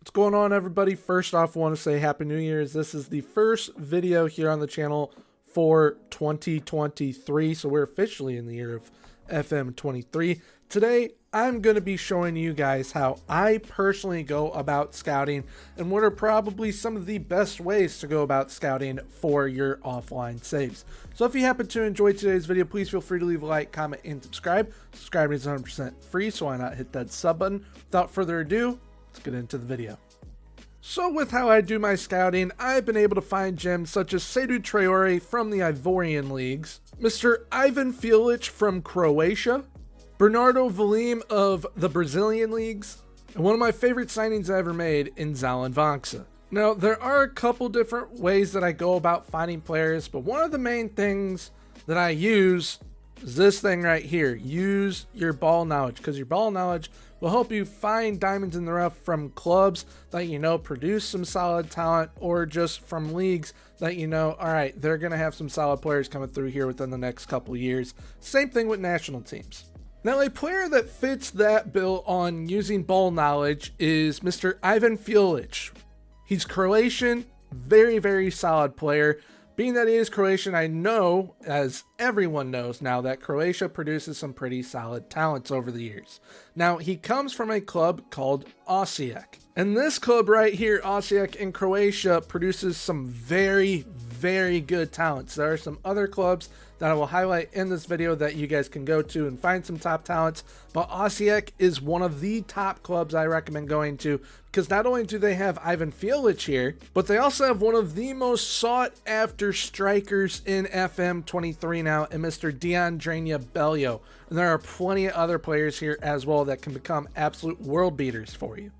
What's going on, everybody? First off, I want to say Happy New Year's. This is the first video here on the channel for 2023, so we're officially in the year of FM23. Today, I'm going to be showing you guys how I personally go about scouting and what are probably some of the best ways to go about scouting for your offline saves. So if you happen to enjoy today's video, please feel free to leave a like, comment, and subscribe. Subscribing is 100% free, so why not hit that sub button? Without further ado, let's get into the video. So with how I do my scouting, I've been able to find gems such as Seydou Traore from the Ivorian leagues, Mr. Ivan Filic from Croatia, Bernardo Valim of the Brazilian leagues, and one of my favorite signings I ever made in Zalin Vanksa. Now, there are a couple different ways that I go about finding players, but one of the main things that I use is this thing right here. Use your ball knowledge, because your ball knowledge will help you find diamonds in the rough from clubs that you know produce some solid talent, or just from leagues that you know, all right, they're going to have some solid players coming through here within the next couple of years. Same thing with national teams. Now, a player that fits that bill on using ball knowledge is Mr. Ivan Filic. He's Croatian, very, very solid player. Being that he is Croatian, I know, as everyone knows now, that Croatia produces some pretty solid talents over the years. Now, he comes from a club called Osijek. And this club right here, Osijek in Croatia, produces some very, very good talents. There are some other clubs that I will highlight in this video that you guys can go to and find some top talents, but Osijek is one of the top clubs I recommend going to, because not only do they have Ivan Filic here, but they also have one of the most sought after strikers in FM23 now, and Mr. Diandrenia Bello. And there are plenty of other players here as well that can become absolute world beaters for you.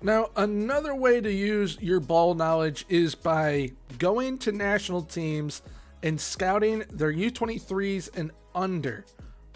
Now, another way to use your ball knowledge is by going to national teams and scouting their U23s and under,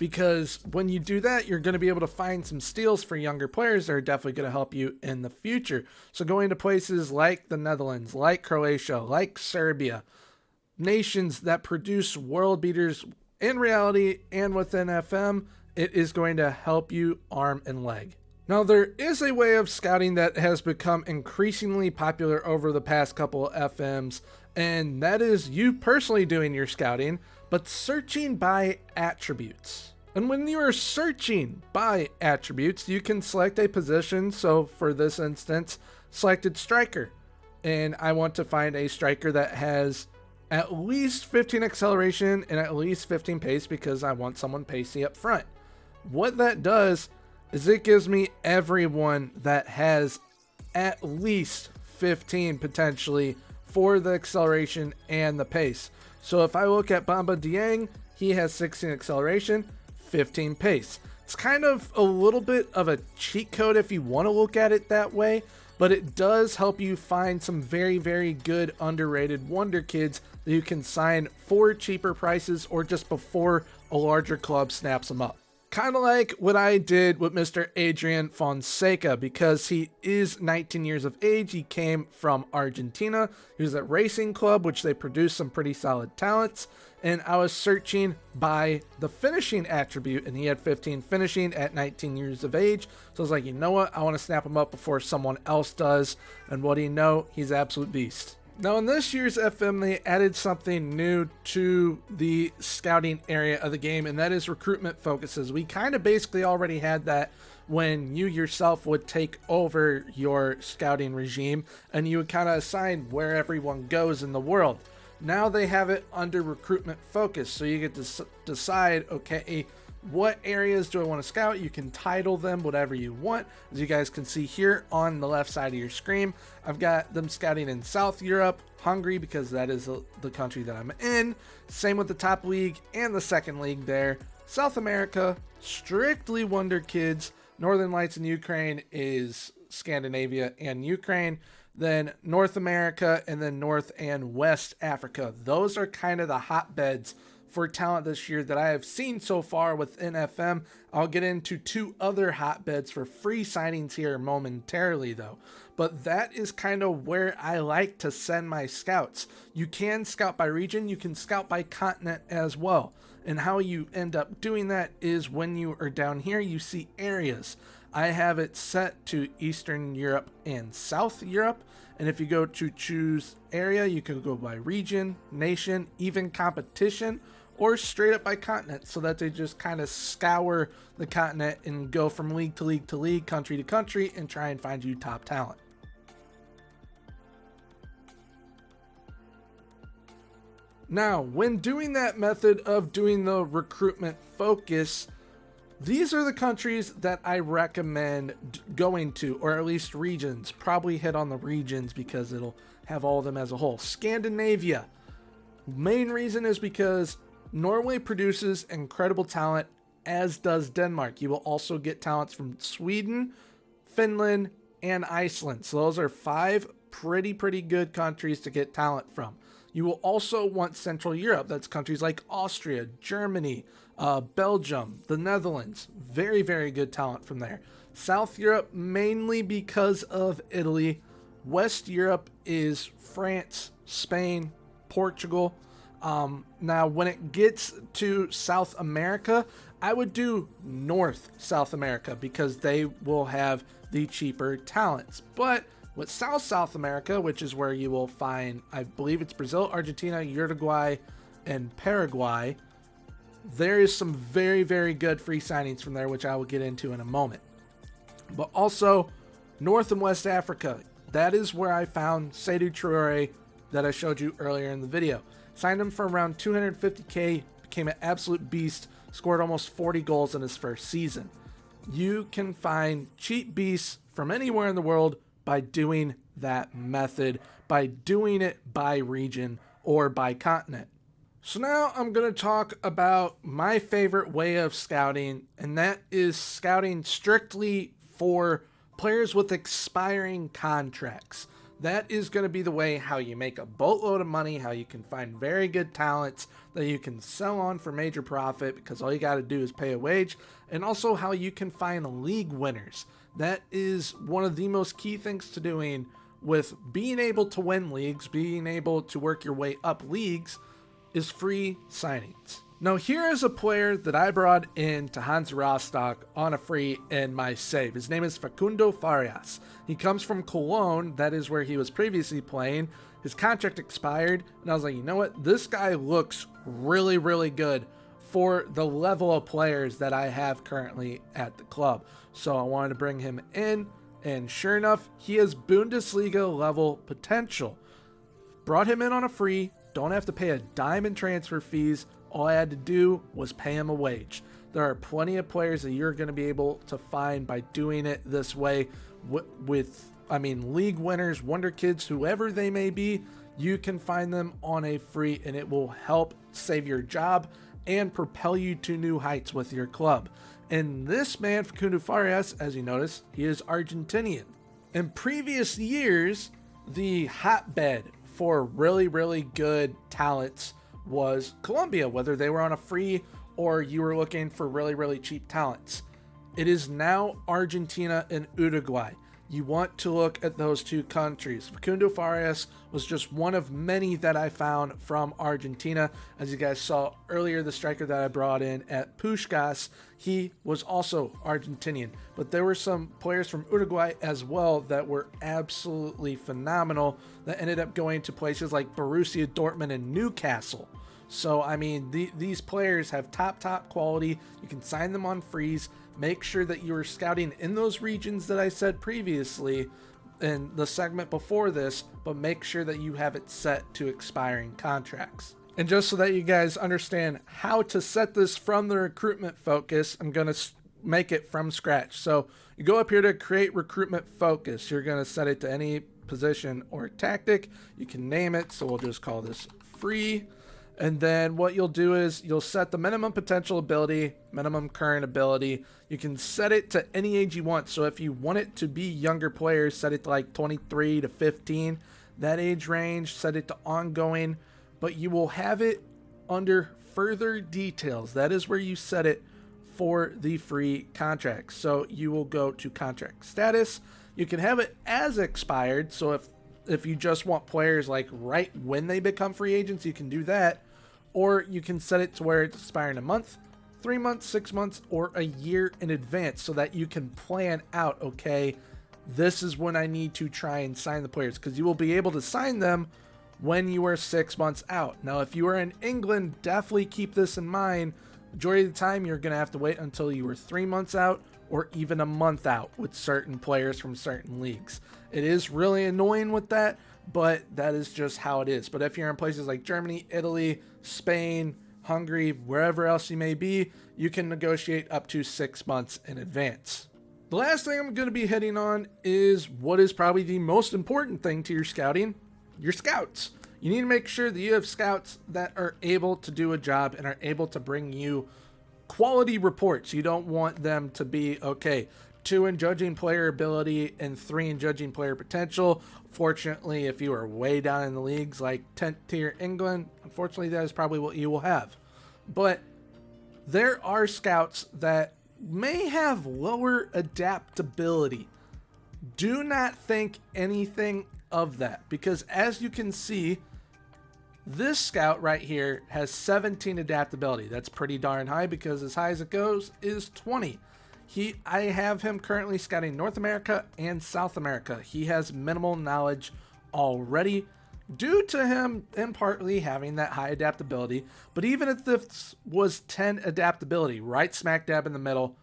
because when you do that, you're going to be able to find some steals for younger players that are definitely going to help you in the future. So going to places like the Netherlands, like Croatia, like Serbia, nations that produce world beaters in reality and within FM, it is going to help you arm and leg. Now, there is a way of scouting that has become increasingly popular over the past couple of FMs, and that is you personally doing your scouting, but searching by attributes. And when you are searching by attributes, you can select a position. So for this instance, selected striker. And I want to find a striker that has at least 15 acceleration and at least 15 pace, because I want someone pacey up front. What that does is it gives me everyone that has at least 15 potentially for the acceleration and the pace. So if I look at Bamba Dieng, he has 16 acceleration, 15 pace. It's kind of a little bit of a cheat code if you want to look at it that way, but it does help you find some very, very good underrated Wonderkids that you can sign for cheaper prices or just before a larger club snaps them up. Kind of like what I did with Mr. Adrian Fonseca, because he is 19 years of age. He came from Argentina. He was at Racing Club, which they produced some pretty solid talents. And I was searching by the finishing attribute, and he had 15 finishing at 19 years of age. So I was like, you know what? I want to snap him up before someone else does. And what do you know? He's an absolute beast. Now, in this year's FM, they added something new to the scouting area of the game, and that is recruitment focuses. We kind of basically already had that when you yourself would take over your scouting regime, and you would kind of assign where everyone goes in the world. Now they have it under recruitment focus, so you get to decide, okay, what areas do I want to scout? You can title them whatever you want. As you guys can see here on the left side of your screen, I've got them scouting in South Europe, Hungary, because that is the country that I'm in. Same with the top league and the second league there. South America, strictly Wonderkids. Northern Lights in Ukraine is Scandinavia and Ukraine. Then North America, and then North and West Africa. Those are kind of the hotbeds for talent this year that I have seen so far within FM. I'll get into 2 other hotbeds for free signings here momentarily though. But that is kind of where I like to send my scouts. You can scout by region, you can scout by continent as well. And how you end up doing that is when you are down here, you see areas. I have it set to Eastern Europe and South Europe. And if you go to choose area, you can go by region, nation, even competition, or straight up by continent, so that they just kind of scour the continent and go from league to league to league, country to country, and try and find you top talent. Now, when doing that method of doing the recruitment focus, these are the countries that I recommend going to, or at least regions. Probably hit on the regions because it'll have all of them as a whole. Scandinavia. Main reason is because Norway produces incredible talent, as does Denmark. You will also get talents from Sweden, Finland, and Iceland. So those are 5 pretty good countries to get talent from. You will also want Central Europe. That's countries like Austria, Germany, Belgium, the Netherlands. Very good talent from there. South Europe, mainly because of Italy. West Europe is France, Spain, Portugal. Now, when it gets to South America, I would do North South America because they will have the cheaper talents. But with South America, which is where you will find, I believe it's Brazil, Argentina, Uruguay, and Paraguay, there is some very good free signings from there, which I will get into in a moment. But also, North and West Africa, that is where I found Seydou Traoré that I showed you earlier in the video. Signed him for around 250k, became an absolute beast, scored almost 40 goals in his first season. You can find cheap beasts from anywhere in the world by doing that method, by doing it by region or by continent. So now I'm going to talk about my favorite way of scouting, and that is scouting strictly for players with expiring contracts. That is going to be the way how you make a boatload of money, how you can find very good talents that you can sell on for major profit because all you got to do is pay a wage, and also how you can find league winners. That is one of the most key things to doing with being able to win leagues, being able to work your way up leagues, is free signings. Now here is a player that I brought in to Hansa Rostock on a free in my save. His name is Facundo Farias. He comes from Cologne, that is where he was previously playing. His contract expired, and I was like, you know what? This guy looks really good for the level of players that I have currently at the club. So I wanted to bring him in, and sure enough, he has Bundesliga level potential. Brought him in on a free, don't have to pay a dime in transfer fees. All I had to do was pay him a wage. There are plenty of players that you're going to be able to find by doing it this way with league winners, Wonderkids, whoever they may be. You can find them on a free, and it will help save your job and propel you to new heights with your club. And this man, Facundo Farias, as you notice, he is Argentinian. In previous years, the hotbed for really good talents was Colombia, whether they were on a free or you were looking for really cheap talents. It is now Argentina and Uruguay. You want to look at those 2 countries. Facundo Farias was just one of many that I found from Argentina. As you guys saw earlier, the striker that I brought in at Puskás, he was also Argentinian. But there were some players from Uruguay as well that were absolutely phenomenal that ended up going to places like Borussia Dortmund and Newcastle. So, these players have top quality. You can sign them on frees. Make sure that you are scouting in those regions that I said previously in the segment before this, but make sure that you have it set to expiring contracts. And just so that you guys understand how to set this from the recruitment focus, I'm going to make it from scratch. So you go up here to create recruitment focus. You're going to set it to any position or tactic. You can name it. So we'll just call this free. And then what you'll do is you'll set the minimum potential ability, minimum current ability. You can set it to any age you want. So if you want it to be younger players, set it to like 23 to 15, that age range, set it to ongoing, but you will have it under further details. That is where you set it for the free contracts. So you will go to contract status. You can have it as expired. So if you just want players like right when they become free agents, you can do that. Or you can set it to where it's expiring a month, 3 months, 6 months, or a year in advance so that you can plan out, okay, this is when I need to try and sign the players, because you will be able to sign them when you are 6 months out. Now, if you are in England, definitely keep this in mind. Majority of the time, you're going to have to wait until you are 3 months out or even a month out with certain players from certain leagues. It is really annoying with that, but that is just how it is. But if you're in places like Germany, Italy, Spain, Hungary, wherever else you may be, you can negotiate up to 6 months in advance. The last thing I'm going to be hitting on is what is probably the most important thing to your scouting: your scouts. You need to make sure that you have scouts that are able to do a job and are able to bring you quality reports. You don't want them to be, okay, 2 in judging player ability and 3 in judging player potential. Fortunately, if you are way down in the leagues like 10th tier England, unfortunately that is probably what you will have. But there are scouts that may have lower adaptability. Do not think anything of that, because as you can see, this scout right here has 17 adaptability. That's pretty darn high, because as high as it goes is 20. I have him currently scouting North America and South America. He has minimal knowledge already due to him and partly having that high adaptability. But even if this was 10 adaptability, right smack dab in the middle,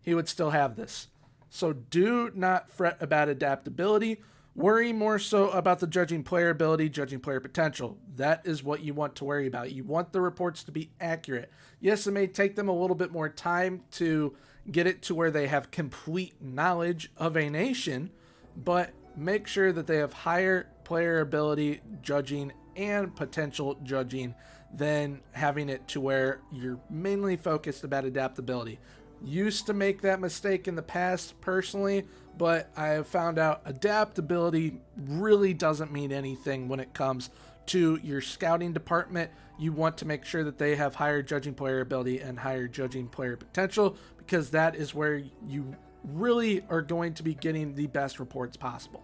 he would still have this. So do not fret about adaptability. Worry more so about the judging player ability, judging player potential. That is what you want to worry about. You want the reports to be accurate. Yes, it may take them a little bit more time to get it to where they have complete knowledge of a nation, but make sure that they have higher player ability judging and potential judging than having it to where you're mainly focused about adaptability. Used to make that mistake in the past personally, but I have found out adaptability really doesn't mean anything when it comes to your scouting department. You want to make sure that they have higher judging player ability and higher judging player potential, because that is where you really are going to be getting the best reports possible.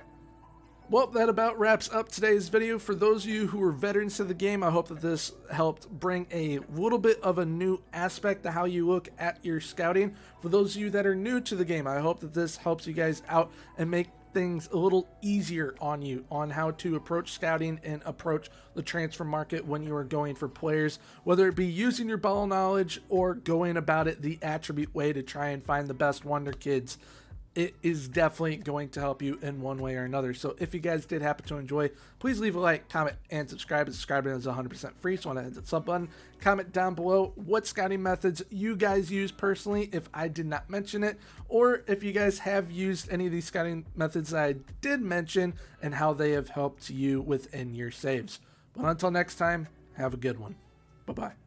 Well, that about wraps up today's video. For those of you who are veterans to the game, I hope that this helped bring a little bit of a new aspect to how you look at your scouting. For those of you that are new to the game, I hope that this helps you guys out and make things a little easier on you on how to approach scouting and approach the transfer market when you are going for players, whether it be using your ball knowledge or going about it the attribute way to try and find the best Wonderkids. It is definitely going to help you in one way or another. So if you guys did happen to enjoy, please leave a like, comment, and subscribe. Subscribing is 100% free, so want to hit that sub button. Comment down below what scouting methods you guys use personally if I did not mention it, or if you guys have used any of these scouting methods that I did mention and how they have helped you within your saves. But until next time, have a good one. Bye-bye.